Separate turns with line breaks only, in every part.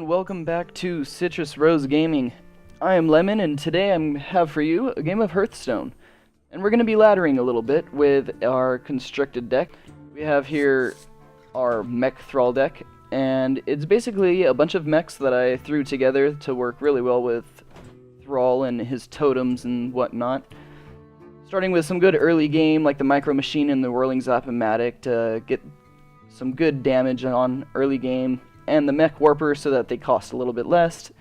and welcome back to Citrus Rose Gaming. I am Lemon, and today I have for you a game of Hearthstone. And we're going to be laddering a little bit with our constructed deck. We have here our MechThrall deck, and it's basically a bunch of mechs that I threw together to work really well with Thrall and his totems and whatnot. Starting with some good early game, like the Micro Machine and the Whirling Zap-O-Matic to get some good damage on early game, and the Mech Warper so that they cost a little bit less,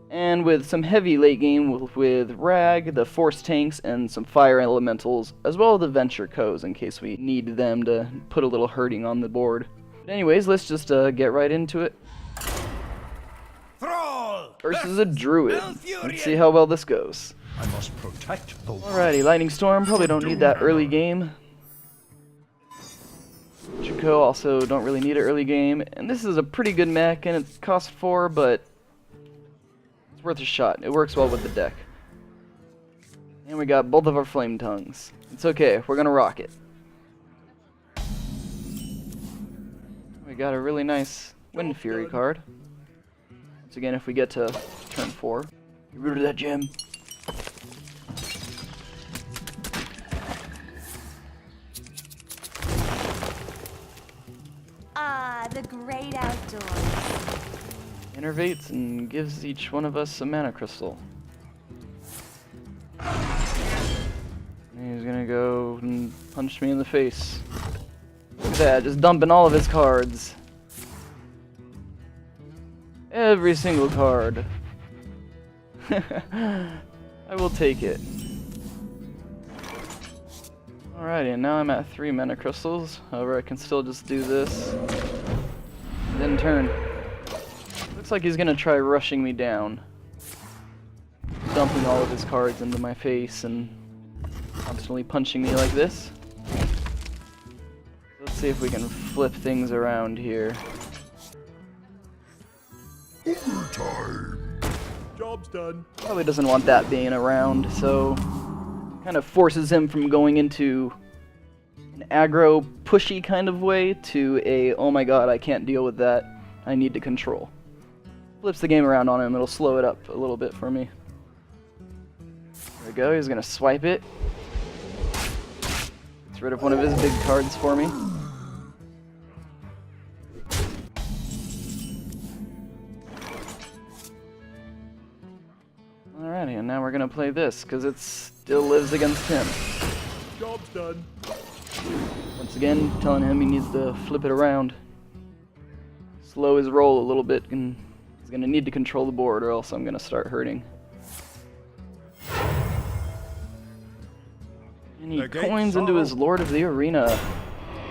and with some heavy late game with Rag, the Force Tanks, and some Fire Elementals, as well as the Venture Co's in case we need them to put a little hurting on the board. But anyways, let's just get right into it.
Thrall
Versus a Druid. Let's see how well this goes.
I must protect the
Alrighty, Lightning Storm, probably don't need that early game. Chico also don't really need an early game, and this is a pretty good mech, and it costs 4, but it's worth a shot. It works well with the deck. And we got both of our Flame Tongues. It's okay, we're gonna rock it. We got a really nice Wind Fury card. Once again, if we get to turn 4. Get rid of that gem.
The great outdoors.
Innervates and gives each one of us a mana crystal. And he's gonna go and punch me in the face. Look at that, just dumping all of his cards. Every single card. I will take it. Alrighty, and now I'm at 3 mana crystals. However, I can still just do this. Then turn. Looks like he's gonna try rushing me down. Dumping all of his cards into my face and constantly punching me like this. Let's see if we can flip things around here.
overtime. Job's done.
Probably doesn't want that being around, so kind of forces him from going into an aggro, pushy kind of way to a, oh my god, I can't deal with that, I need to control. Flips the game around on him, it'll slow it up a little bit for me. There we go, he's gonna swipe it. Gets rid of one of his big cards for me. Alrighty, and now we're gonna play this, because it still lives against him.
Job's done.
Once again, telling him he needs to flip it around. Slow his roll a little bit, and he's gonna need to control the board, or else I'm gonna start hurting. And he coins into his Lord of the Arena.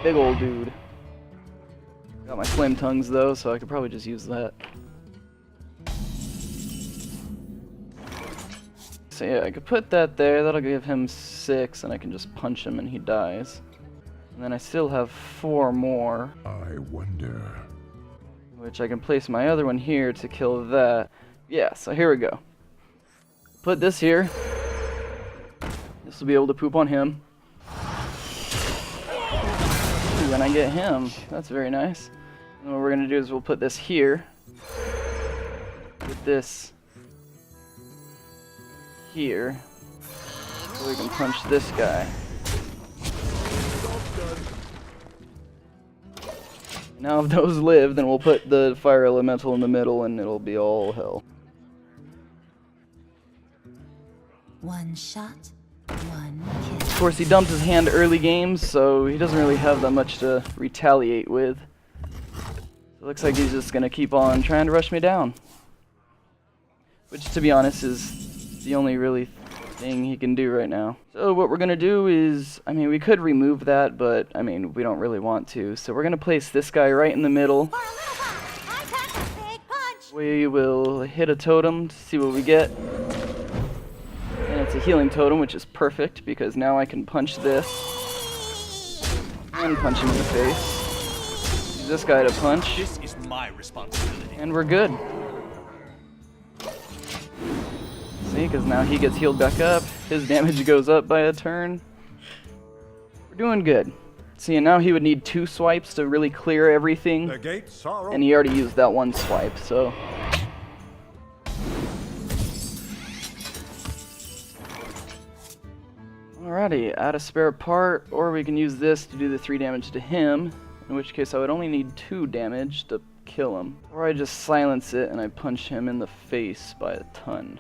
Big old dude. Got my Flame Tongues though, so I could probably just use that. So yeah, I could put that there, that'll give him 6, and I can just punch him and he dies. And then I still have 4 more.
I wonder.
Which I can place my other one here to kill that. Yeah, so here we go. Put this here. This will be able to poop on him. Ooh, and I get him. That's very nice. And what we're going to do is we'll put this here. With this here. So we can punch this guy. Now if those live, then we'll put the Fire Elemental in the middle and it'll be all hell.
One shot, one kill.
Of course, he dumped his hand early games, so he doesn't really have that much to retaliate with. It looks like he's just gonna keep on trying to rush me down. Which, to be honest, is the only really thing he can do right now. So what we're gonna do is, I mean, we could remove that, but I mean, we don't really want to. So we're gonna place this guy right in the middle. We will hit a totem to see what we get. And it's a healing totem, which is perfect, because now I can punch this. And punch him in the face. Use this guy to punch.
This is my responsibility.
And we're good. See, because now he gets healed back up. His damage goes up by a turn. We're doing good. See, and now he would need 2 swipes to really clear everything.
The gates are
And he already used that 1 swipe, so Alrighty, add a spare part, or we can use this to do the 3 damage to him, in which case I would only need 2 damage to kill him. Or I just silence it and I punch him in the face by a ton.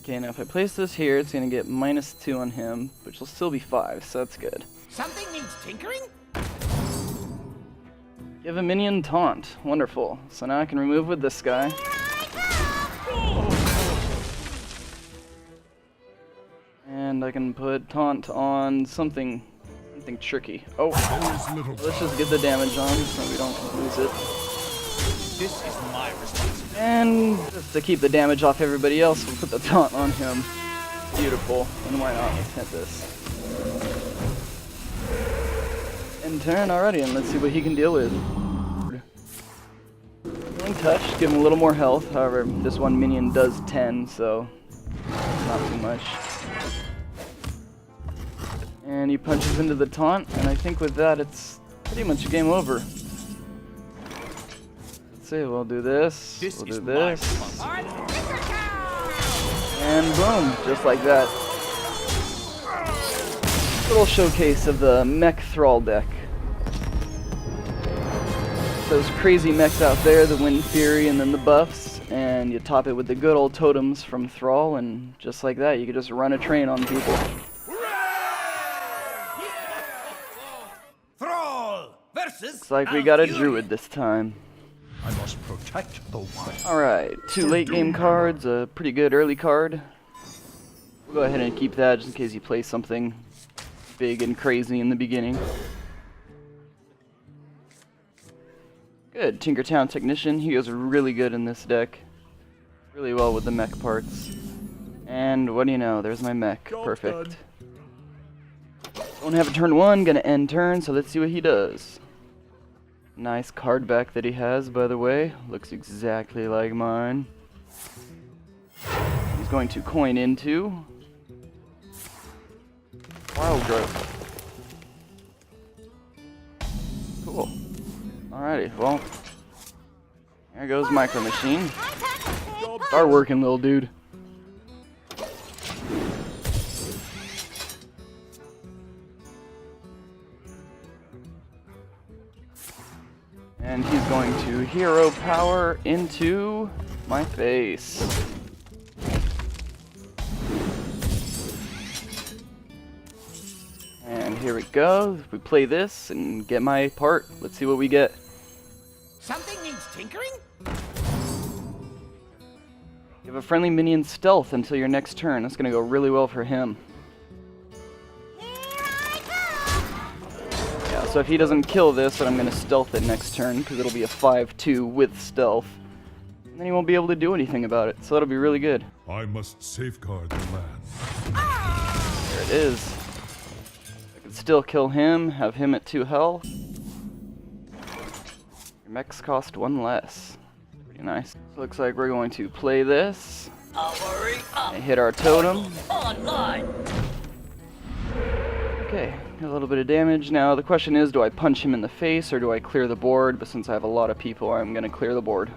Okay, now if I place this here, it's going to get -2 on him, which will still be 5, so that's good.
Something needs tinkering?
Give a minion taunt. Wonderful. So now I can remove with this guy. And I can put taunt on something tricky. Oh, let's just get the damage on so we don't lose it.
This is my responsibility.
And just to keep the damage off everybody else, we'll put the taunt on him. Beautiful. And why not? Let's hit this. End turn already, and let's see what he can deal with. Healing touch, give him a little more health. However, this one minion does 10, so not too much. And he punches into the taunt, and I think with that it's pretty much a game over. Let's see, we'll do this, we'll do this, and boom, just like that. Little showcase of the MechThrall deck. Those crazy mechs out there, the Wind Fury and then the buffs, and you top it with the good old totems from Thrall, and just like that, you can just run a train on people. Looks like we got a druid this time.
I must protect the one.
Alright, 2 late game cards, a pretty good early card. We'll go ahead and keep that just in case you play something big and crazy in the beginning. Good, Tinkertown Technician, he goes really good in this deck. Really well with the mech parts. And what do you know, there's my mech, perfect. Don't have a turn 1, gonna end turn, so let's see what he does. Nice card back that he has, by the way. Looks exactly like mine. He's going to coin into Wild Growth. Cool. Alrighty, well, there goes Micro Machine. Start working, little dude. And he's going to hero power into my face. And here we go. We play this and get my part. Let's see what we get.
Something needs tinkering?
Give a friendly minion stealth until your next turn. That's going to go really well for him. Yeah, so if he doesn't kill this, then I'm going to stealth it next turn, because it'll be a 5-2 with stealth. And then he won't be able to do anything about it, so that'll be really good.
I must safeguard the land.
There it is. I can still kill him, have him at 2 health. Your mechs cost 1 less. Pretty nice. So looks like we're going to play this. And hit our totem. Okay, a little bit of damage. Now the question is, do I punch him in the face or do I clear the board? But since I have a lot of people, I'm going to clear the board.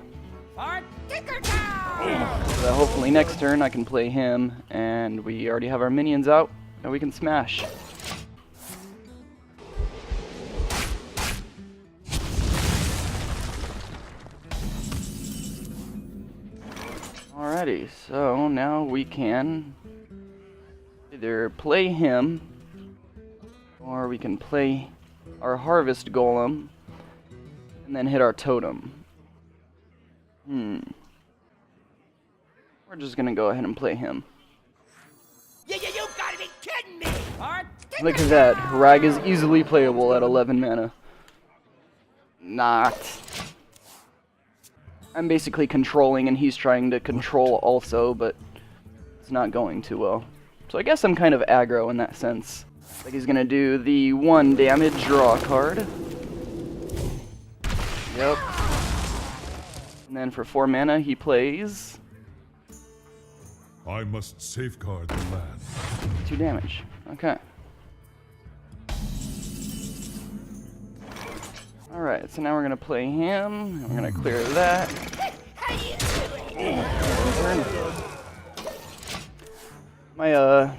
So that hopefully next turn I can play him, and we already have our minions out, and we can smash. Alrighty, so now we can either play him, or we can play our Harvest Golem, and then hit our totem. We're just gonna go ahead and play him.
You gotta be kidding me!
Look at that, Rag is easily playable at 11 mana. Not. I'm basically controlling and he's trying to control also, but it's not going too well. So I guess I'm kind of aggro in that sense. Like he's gonna do the 1 damage draw card. Yep. And then for 4 mana he plays
I must safeguard the land.
2 damage. Okay. Alright, so now we're gonna play him. And we're gonna clear that. turn.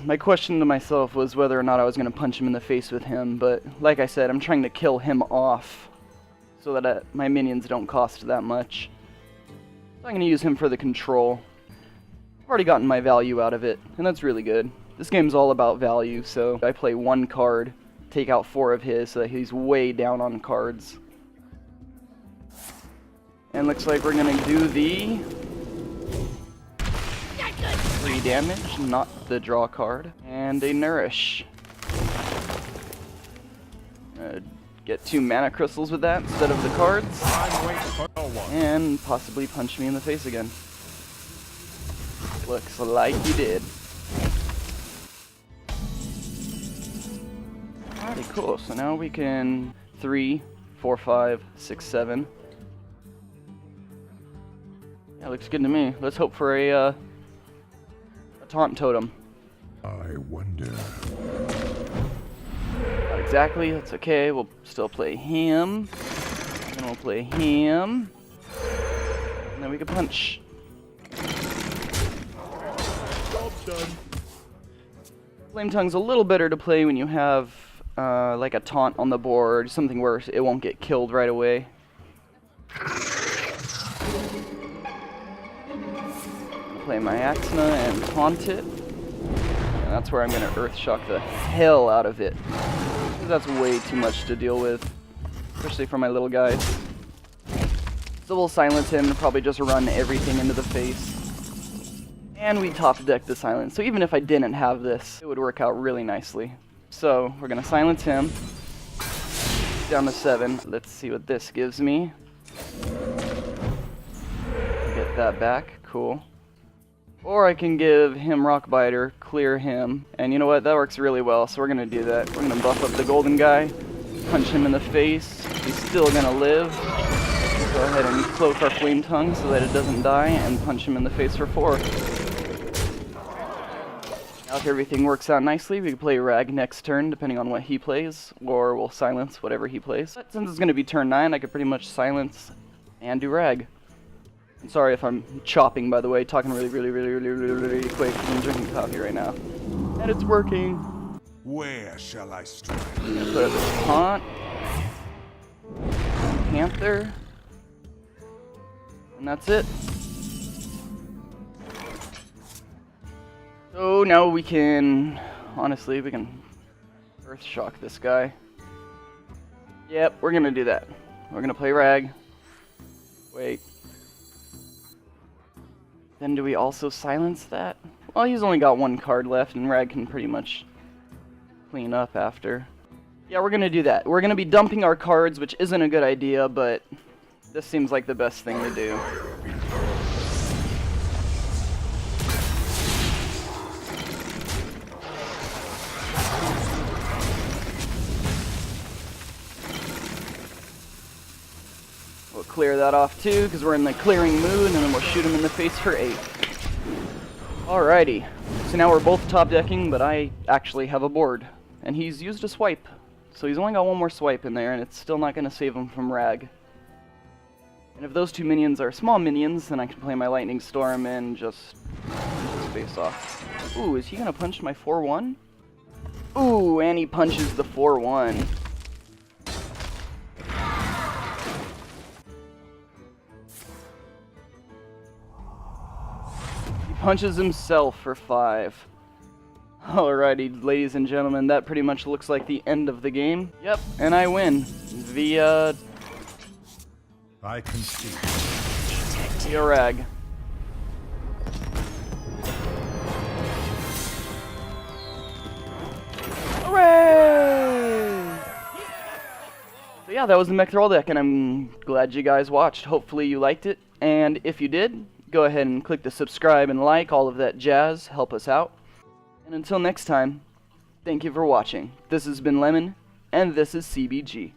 My question to myself was whether or not I was going to punch him in the face with him, but like I said, I'm trying to kill him off so that my minions don't cost that much. So I'm going to use him for the control. I've already gotten my value out of it, and that's really good. This game's all about value, so I play one card, take out 4 of his, so that he's way down on cards. And looks like we're going to do the 3 damage, not the draw card, and a nourish. Get 2 mana crystals with that instead of the cards, and possibly punch me in the face again. Looks like you did. Alrighty, cool. So now we can 3, 4, 5, 6, 7. Yeah, looks good to me. Let's hope for a taunt totem.
I wonder.
Not exactly. That's okay. We'll still play him. Then we'll play him. And then we can punch.
Job done.
Flame Tongue's a little better to play when you have like a taunt on the board, something where it won't get killed right away. Play my Axna and taunt it. And that's where I'm going to Earth Shock the hell out of it. Because that's way too much to deal with, especially for my little guys. So we'll silence him and probably just run everything into the face. And we top deck the silence. So even if I didn't have this, it would work out really nicely. So we're going to silence him. Down to 7. Let's see what this gives me. Get that back. Cool. Or I can give him Rockbiter, clear him, and you know what, that works really well, so we're going to do that. We're going to buff up the golden guy, punch him in the face, he's still going to live. Go ahead and cloak our Flame Tongue so that it doesn't die, and punch him in the face for 4. Now if everything works out nicely, we can play Rag next turn, depending on what he plays, or we'll silence whatever he plays. But since it's going to be turn 9, I could pretty much silence and do Rag. I'm sorry if I'm chopping, by the way, talking really quick, because I'm drinking coffee right now. And it's working.
Where shall I strike?
I'm gonna put up this taunt. Panther. And that's it. So now we can, honestly, we can Earth Shock this guy. Yep, we're gonna do that. We're gonna play Rag. Wait. Then do we also silence that? Well, he's only got 1 card left, and Rag can pretty much clean up after. Yeah, we're gonna do that. We're gonna be dumping our cards, which isn't a good idea, but this seems like the best thing to do. We'll clear that off too, because we're in the clearing mood, and then we'll shoot him in the face for 8. Alrighty, so now we're both top decking, but I actually have a board. And he's used a swipe, so he's only got 1 more swipe in there, and it's still not going to save him from Rag. And if those 2 minions are small minions, then I can play my Lightning Storm and just face off. Ooh, is he going to punch my 4-1? Ooh, and he punches the 4-1. Punches himself for 5. Alrighty, ladies and gentlemen, that pretty much looks like the end of the game. Yep, and I win via
I can see.
via Rag. Hooray! So yeah, that was the MechThrall deck, and I'm glad you guys watched. Hopefully you liked it, and if you did, go ahead and click the subscribe and like, all of that jazz, help us out. And until next time, thank you for watching. This has been Lemon, and this is CBG.